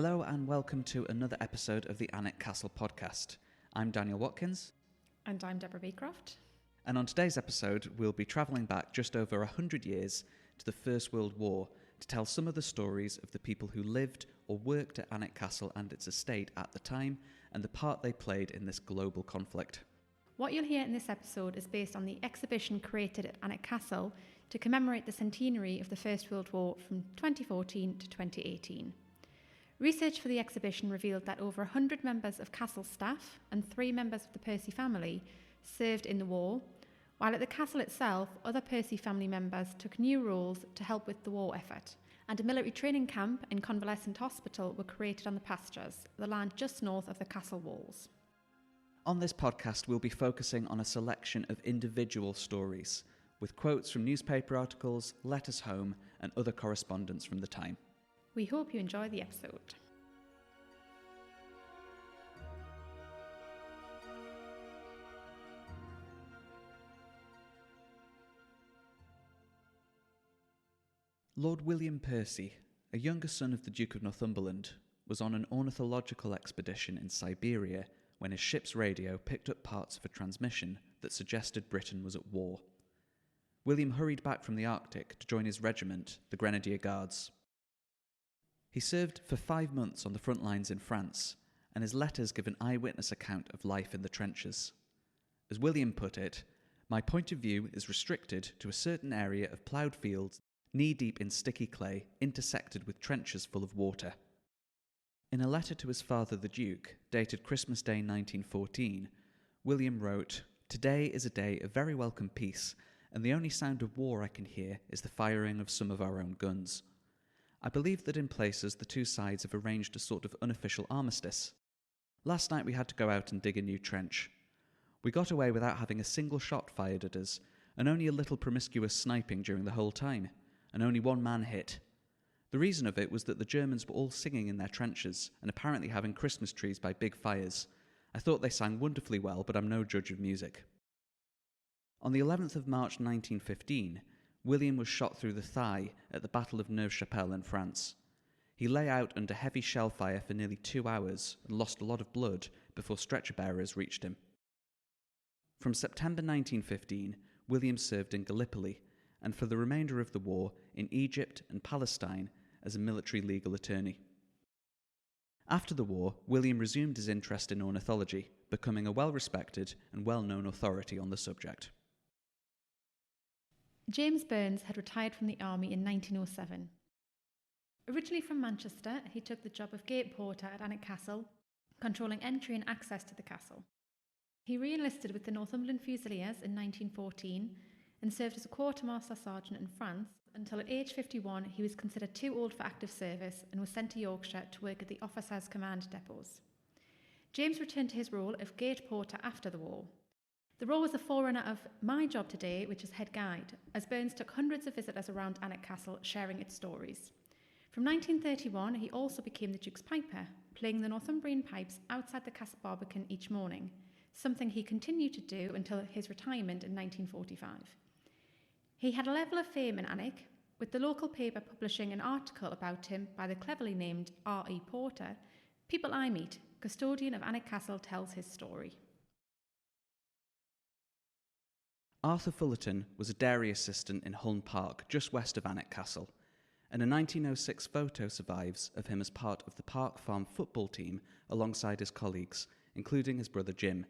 Hello and welcome to another episode of the Alnwick Castle Podcast. I'm Daniel Watkins. And I'm Deborah Beecroft. And on today's episode, we'll be travelling back just over 100 years to the First World War to tell some of the stories of the people who lived or worked at Alnwick Castle and its estate at the time and the part they played in this global conflict. What you'll hear in this episode is based on the exhibition created at Alnwick Castle to commemorate the centenary of the First World War from 2014 to 2018. Research for the exhibition revealed that over 100 members of Castle staff and 3 members of the Percy family served in the war, while at the castle itself, other Percy family members took new roles to help with the war effort, and a military training camp and convalescent hospital were created on the pastures, the land just north of the castle walls. On this podcast, we'll be focusing on a selection of individual stories, with quotes from newspaper articles, letters home, and other correspondence from the time. We hope you enjoy the episode. Lord William Percy, a younger son of the Duke of Northumberland, was on an ornithological expedition in Siberia when his ship's radio picked up parts of a transmission that suggested Britain was at war. William hurried back from the Arctic to join his regiment, the Grenadier Guards. He served for 5 months on the front lines in France, and his letters give an eyewitness account of life in the trenches. As William put it, "My point of view is restricted to a certain area of ploughed fields knee-deep in sticky clay, intersected with trenches full of water." In a letter to his father the Duke, dated Christmas Day 1914, William wrote, "Today is a day of very welcome peace, and the only sound of war I can hear is the firing of some of our own guns. I believe that in places the two sides have arranged a sort of unofficial armistice. Last night we had to go out and dig a new trench. We got away without having a single shot fired at us, and only a little promiscuous sniping during the whole time, and only one man hit. The reason of it was that the Germans were all singing in their trenches and apparently having Christmas trees by big fires. I thought they sang wonderfully well, but I'm no judge of music." On the 11th of March 1915, William was shot through the thigh at the Battle of Neuve-Chapelle in France. He lay out under heavy shell fire for nearly 2 hours and lost a lot of blood before stretcher bearers reached him. From September 1915, William served in Gallipoli, and for the remainder of the war in Egypt and Palestine as a military legal attorney. After the war, William resumed his interest in ornithology, becoming a well-respected and well-known authority on the subject. James Burns had retired from the army in 1907. Originally from Manchester, he took the job of gate porter at Alnwick Castle, controlling entry and access to the castle. He re-enlisted with the Northumberland Fusiliers in 1914 and served as a quartermaster sergeant in France until at age 51 he was considered too old for active service and was sent to Yorkshire to work at the officers' command depots. James returned to his role of gate porter after the war. The role was a forerunner of my job today, which is head guide, as Burns took hundreds of visitors around Alnwick Castle sharing its stories. From 1931 he also became the Duke's piper, playing the Northumbrian pipes outside the castle barbican each morning, something he continued to do until his retirement in 1945. He had a level of fame in Alnwick, with the local paper publishing an article about him by the cleverly named R.E. Porter. "People I Meet, Custodian of Alnwick Castle tells his story." Arthur Fullerton was a dairy assistant in Hulme Park, just west of Alnwick Castle, and a 1906 photo survives of him as part of the Park Farm football team alongside his colleagues, including his brother Jim.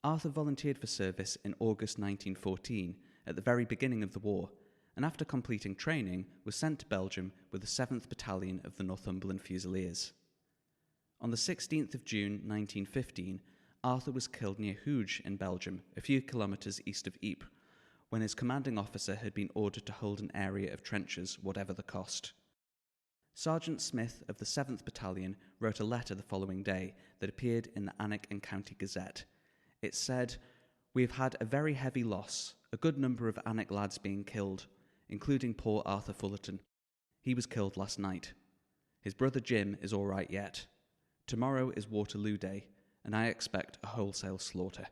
Arthur volunteered for service in August 1914, at the very beginning of the war, and after completing training was sent to Belgium with the 7th Battalion of the Northumberland Fusiliers. On the 16th of June 1915, Arthur was killed near Hooge in Belgium, a few kilometres east of Ypres, when his commanding officer had been ordered to hold an area of trenches, whatever the cost. Sergeant Smith of the 7th Battalion wrote a letter the following day that appeared in the Alnwick and County Gazette. It said, "We have had a very heavy loss, a good number of Alnwick lads being killed, including poor Arthur Fullerton. He was killed last night. His brother Jim is all right yet. Tomorrow is Waterloo Day, and I expect a wholesale slaughter."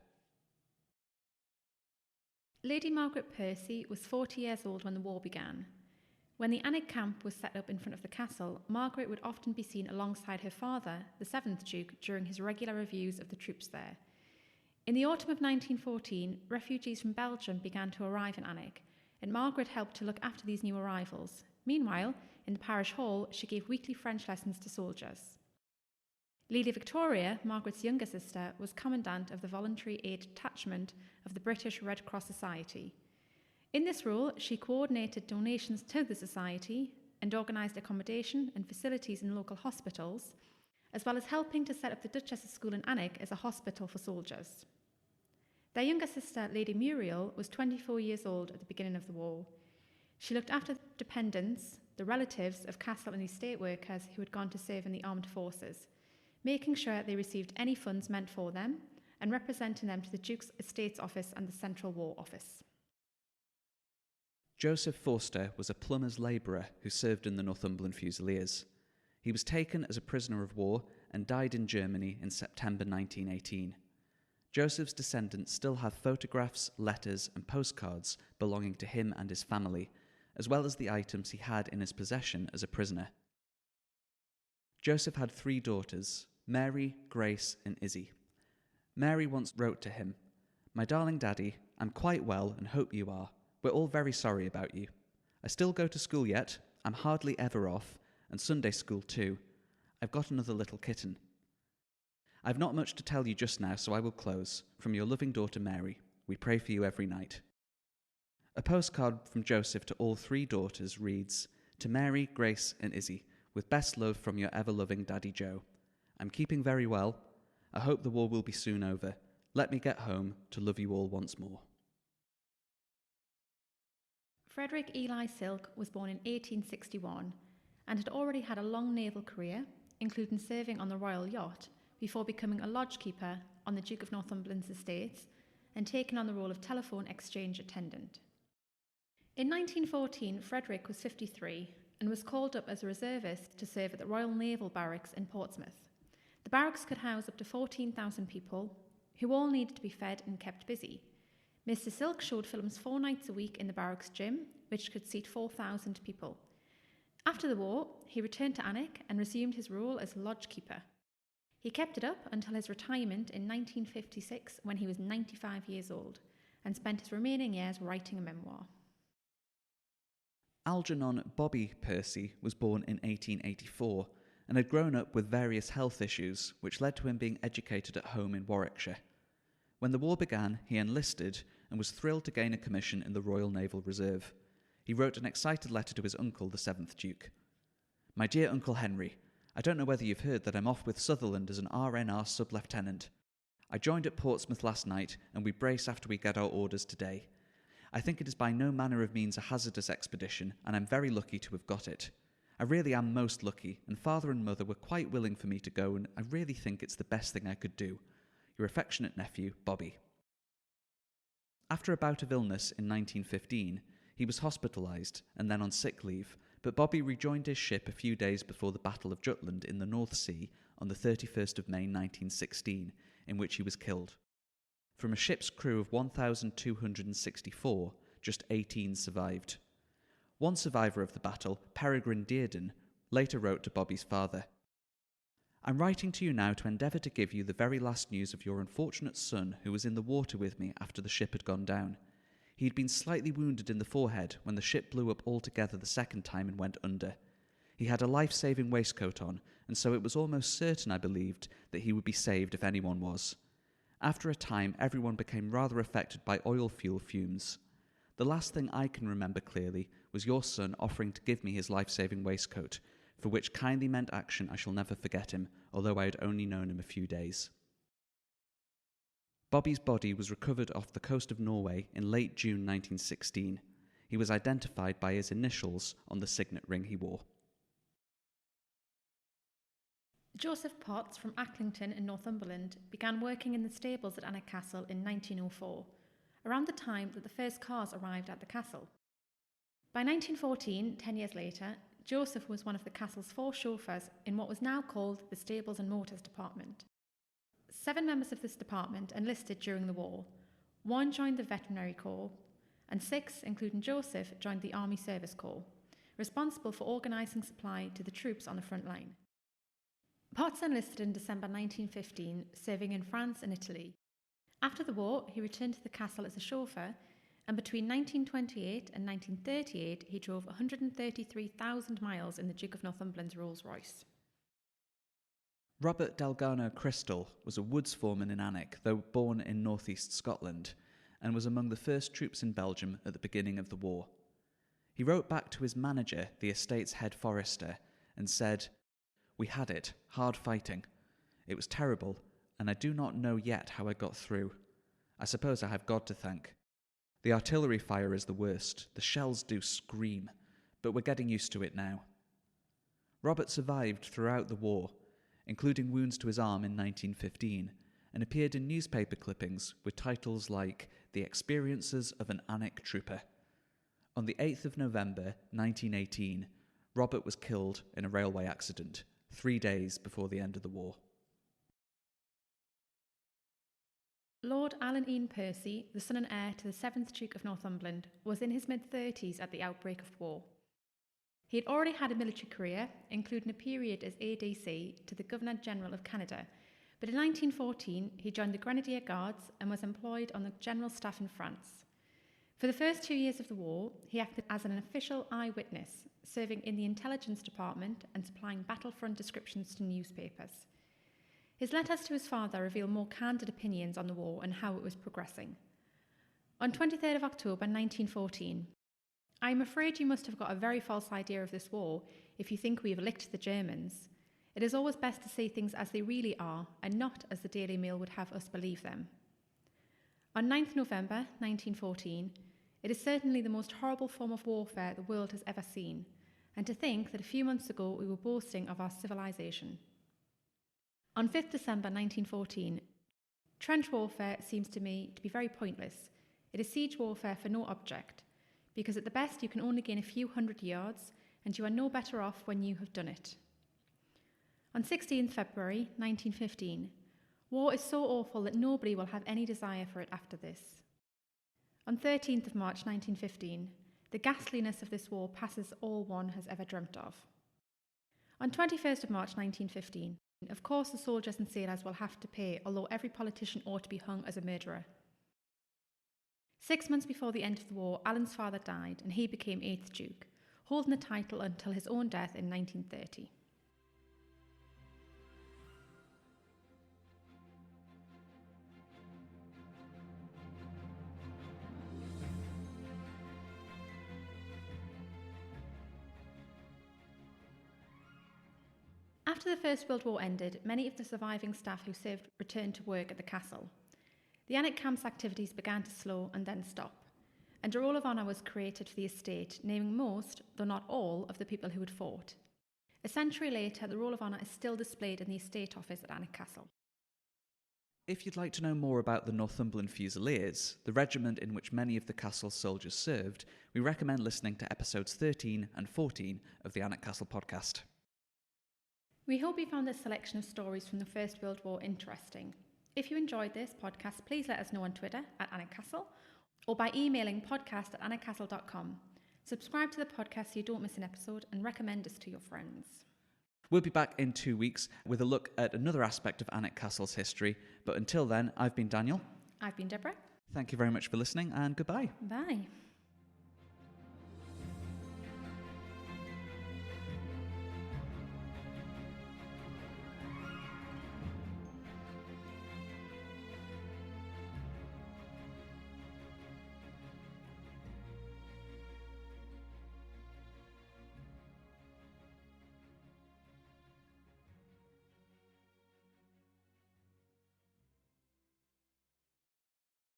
Lady Margaret Percy was 40 years old when the war began. When the Alnwick camp was set up in front of the castle, Margaret would often be seen alongside her father, the 7th Duke, during his regular reviews of the troops there. In the autumn of 1914, refugees from Belgium began to arrive in Alnwick, and Margaret helped to look after these new arrivals. Meanwhile, in the parish hall, she gave weekly French lessons to soldiers. Lady Victoria, Margaret's younger sister, was Commandant of the Voluntary Aid Detachment of the British Red Cross Society. In this role, she coordinated donations to the society and organised accommodation and facilities in local hospitals, as well as helping to set up the Duchess's School in Alnwick as a hospital for soldiers. Their younger sister, Lady Muriel, was 24 years old at the beginning of the war. She looked after dependents, the relatives of castle and estate workers who had gone to serve in the armed forces, making sure they received any funds meant for them and representing them to the Duke's Estates Office and the Central War Office. Joseph Forster was a plumber's labourer who served in the Northumberland Fusiliers. He was taken as a prisoner of war and died in Germany in September 1918. Joseph's descendants still have photographs, letters and postcards belonging to him and his family, as well as the items he had in his possession as a prisoner. Joseph had 3 daughters, Mary, Grace and Izzy. Mary once wrote to him, "My darling daddy, I'm quite well and hope you are. We're all very sorry about you. I still go to school yet, I'm hardly ever off, and Sunday school too. I've got another little kitten. I've not much to tell you just now, so I will close. From your loving daughter Mary. We pray for you every night." A postcard from Joseph to all 3 daughters reads, "To Mary, Grace and Izzy, with best love from your ever-loving Daddy Joe. I'm keeping very well. I hope the war will be soon over. Let me get home to love you all once more." Frederick Eli Silk was born in 1861 and had already had a long naval career, including serving on the Royal Yacht, before becoming a lodgekeeper on the Duke of Northumberland's estates and taking on the role of telephone exchange attendant. In 1914, Frederick was 53 and was called up as a reservist to serve at the Royal Naval Barracks in Portsmouth. The barracks could house up to 14,000 people, who all needed to be fed and kept busy. Mr. Silk showed films 4 nights a week in the barracks gym, which could seat 4,000 people. After the war, he returned to Alnwick and resumed his role as lodgekeeper. He kept it up until his retirement in 1956 when he was 95 years old and spent his remaining years writing a memoir. Algernon Bobby Percy was born in 1884 and had grown up with various health issues which led to him being educated at home in Warwickshire. When the war began, he enlisted and was thrilled to gain a commission in the Royal Naval Reserve. He wrote an excited letter to his uncle, the 7th Duke. "My dear Uncle Henry, I don't know whether you've heard that I'm off with Sutherland as an RNR sub-lieutenant. I joined at Portsmouth last night and we brace after we get our orders today. I think it is by no manner of means a hazardous expedition and I'm very lucky to have got it. I really am most lucky, and Father and Mother were quite willing for me to go, and I really think it's the best thing I could do. Your affectionate nephew, Bobby." After a bout of illness in 1915, he was hospitalised and then on sick leave, but Bobby rejoined his ship a few days before the Battle of Jutland in the North Sea on the 31st of May 1916, in which he was killed. From a ship's crew of 1,264, just 18 survived. One survivor of the battle, Peregrine Dearden, later wrote to Bobby's father, "I'm writing to you now to endeavour to give you the very last news of your unfortunate son who was in the water with me after the ship had gone down. He had been slightly wounded in the forehead when the ship blew up altogether the second time and went under. He had a life-saving waistcoat on, and so it was almost certain, I believed, that he would be saved if anyone was. After a time, everyone became rather affected by oil fuel fumes. The last thing I can remember clearly was your son offering to give me his life-saving waistcoat, for which kindly meant action I shall never forget him, although I had only known him a few days." Bobby's body was recovered off the coast of Norway in late June 1916. He was identified by his initials on the signet ring he wore. Joseph Potts from Acklington in Northumberland began working in the stables at Alnwick Castle in 1904, around the time that the first cars arrived at the castle. By 1914, 10 years later, Joseph was one of the castle's 4 chauffeurs in what was now called the Stables and Motors Department. 7 members of this department enlisted during the war. 1 joined the Veterinary Corps, and 6, including Joseph, joined the Army Service Corps. responsible for organising supply to the troops on the front line. Potts enlisted in December 1915, serving in France and Italy. After the war, he returned to the castle as a chauffeur, and between 1928 and 1938 he drove 133,000 miles in the Duke of Northumberland's Rolls-Royce. Robert Delgado Crystal was a woods foreman in Alnwick, though born in northeast Scotland, and was among the first troops in Belgium at the beginning of the war. He wrote back to his manager, the estate's head forester, and said, "We had it, hard fighting. It was terrible, and I do not know yet how I got through. I suppose I have God to thank. The artillery fire is the worst, the shells do scream, but we're getting used to it now." Robert survived throughout the war, including wounds to his arm in 1915, and appeared in newspaper clippings with titles like The Experiences of an Alnwick Trooper. On the 8th of November 1918, Robert was killed in a railway accident, 3 days before the end of the war. Lord Alan Ian Percy, the son and heir to the 7th Duke of Northumberland, was in his mid-30s at the outbreak of war. He had already had a military career, including a period as ADC to the Governor-General of Canada, but in 1914 he joined the Grenadier Guards and was employed on the General Staff in France. For the first 2 years of the war, he acted as an official eyewitness, serving in the intelligence department and supplying battlefront descriptions to newspapers. His letters to his father reveal more candid opinions on the war and how it was progressing. On 23rd of October 1914, "I am afraid you must have got a very false idea of this war if you think we have licked the Germans. It is always best to say things as they really are and not as the Daily Mail would have us believe them." On 9th November 1914, it is certainly the most horrible form of warfare the world has ever seen, and to think that a few months ago we were boasting of our civilization. On 5th December 1914, trench warfare seems to me to be very pointless. It is siege warfare for no object, because at the best you can only gain a few hundred yards, and you are no better off when you have done it. On 16th February 1915, war is so awful that nobody will have any desire for it after this. On 13th of March 1915, the ghastliness of this war passes all one has ever dreamt of. On 21st of March 1915, of course the soldiers and sailors will have to pay, although every politician ought to be hung as a murderer. 6 months before the end of the war, Alan's father died and he became 8th Duke, holding the title until his own death in 1930. After the First World War ended, many of the surviving staff who served returned to work at the castle. The Alnwick camp's activities began to slow and then stop, and a Roll of Honour was created for the estate, naming most, though not all, of the people who had fought. A century later, the Roll of Honour is still displayed in the estate office at Alnwick Castle. If you'd like to know more about the Northumberland Fusiliers, the regiment in which many of the castle's soldiers served, we recommend listening to episodes 13 and 14 of the Alnwick Castle Podcast. We hope you found this selection of stories from the First World War interesting. If you enjoyed this podcast, please let us know on Twitter at Alnwick Castle or by emailing podcast@alnwickcastle.com. Subscribe to the podcast so you don't miss an episode and recommend us to your friends. We'll be back in 2 weeks with a look at another aspect of Alnwick Castle's history, but until then, I've been Daniel. I've been Deborah. Thank you very much for listening, and goodbye. Bye.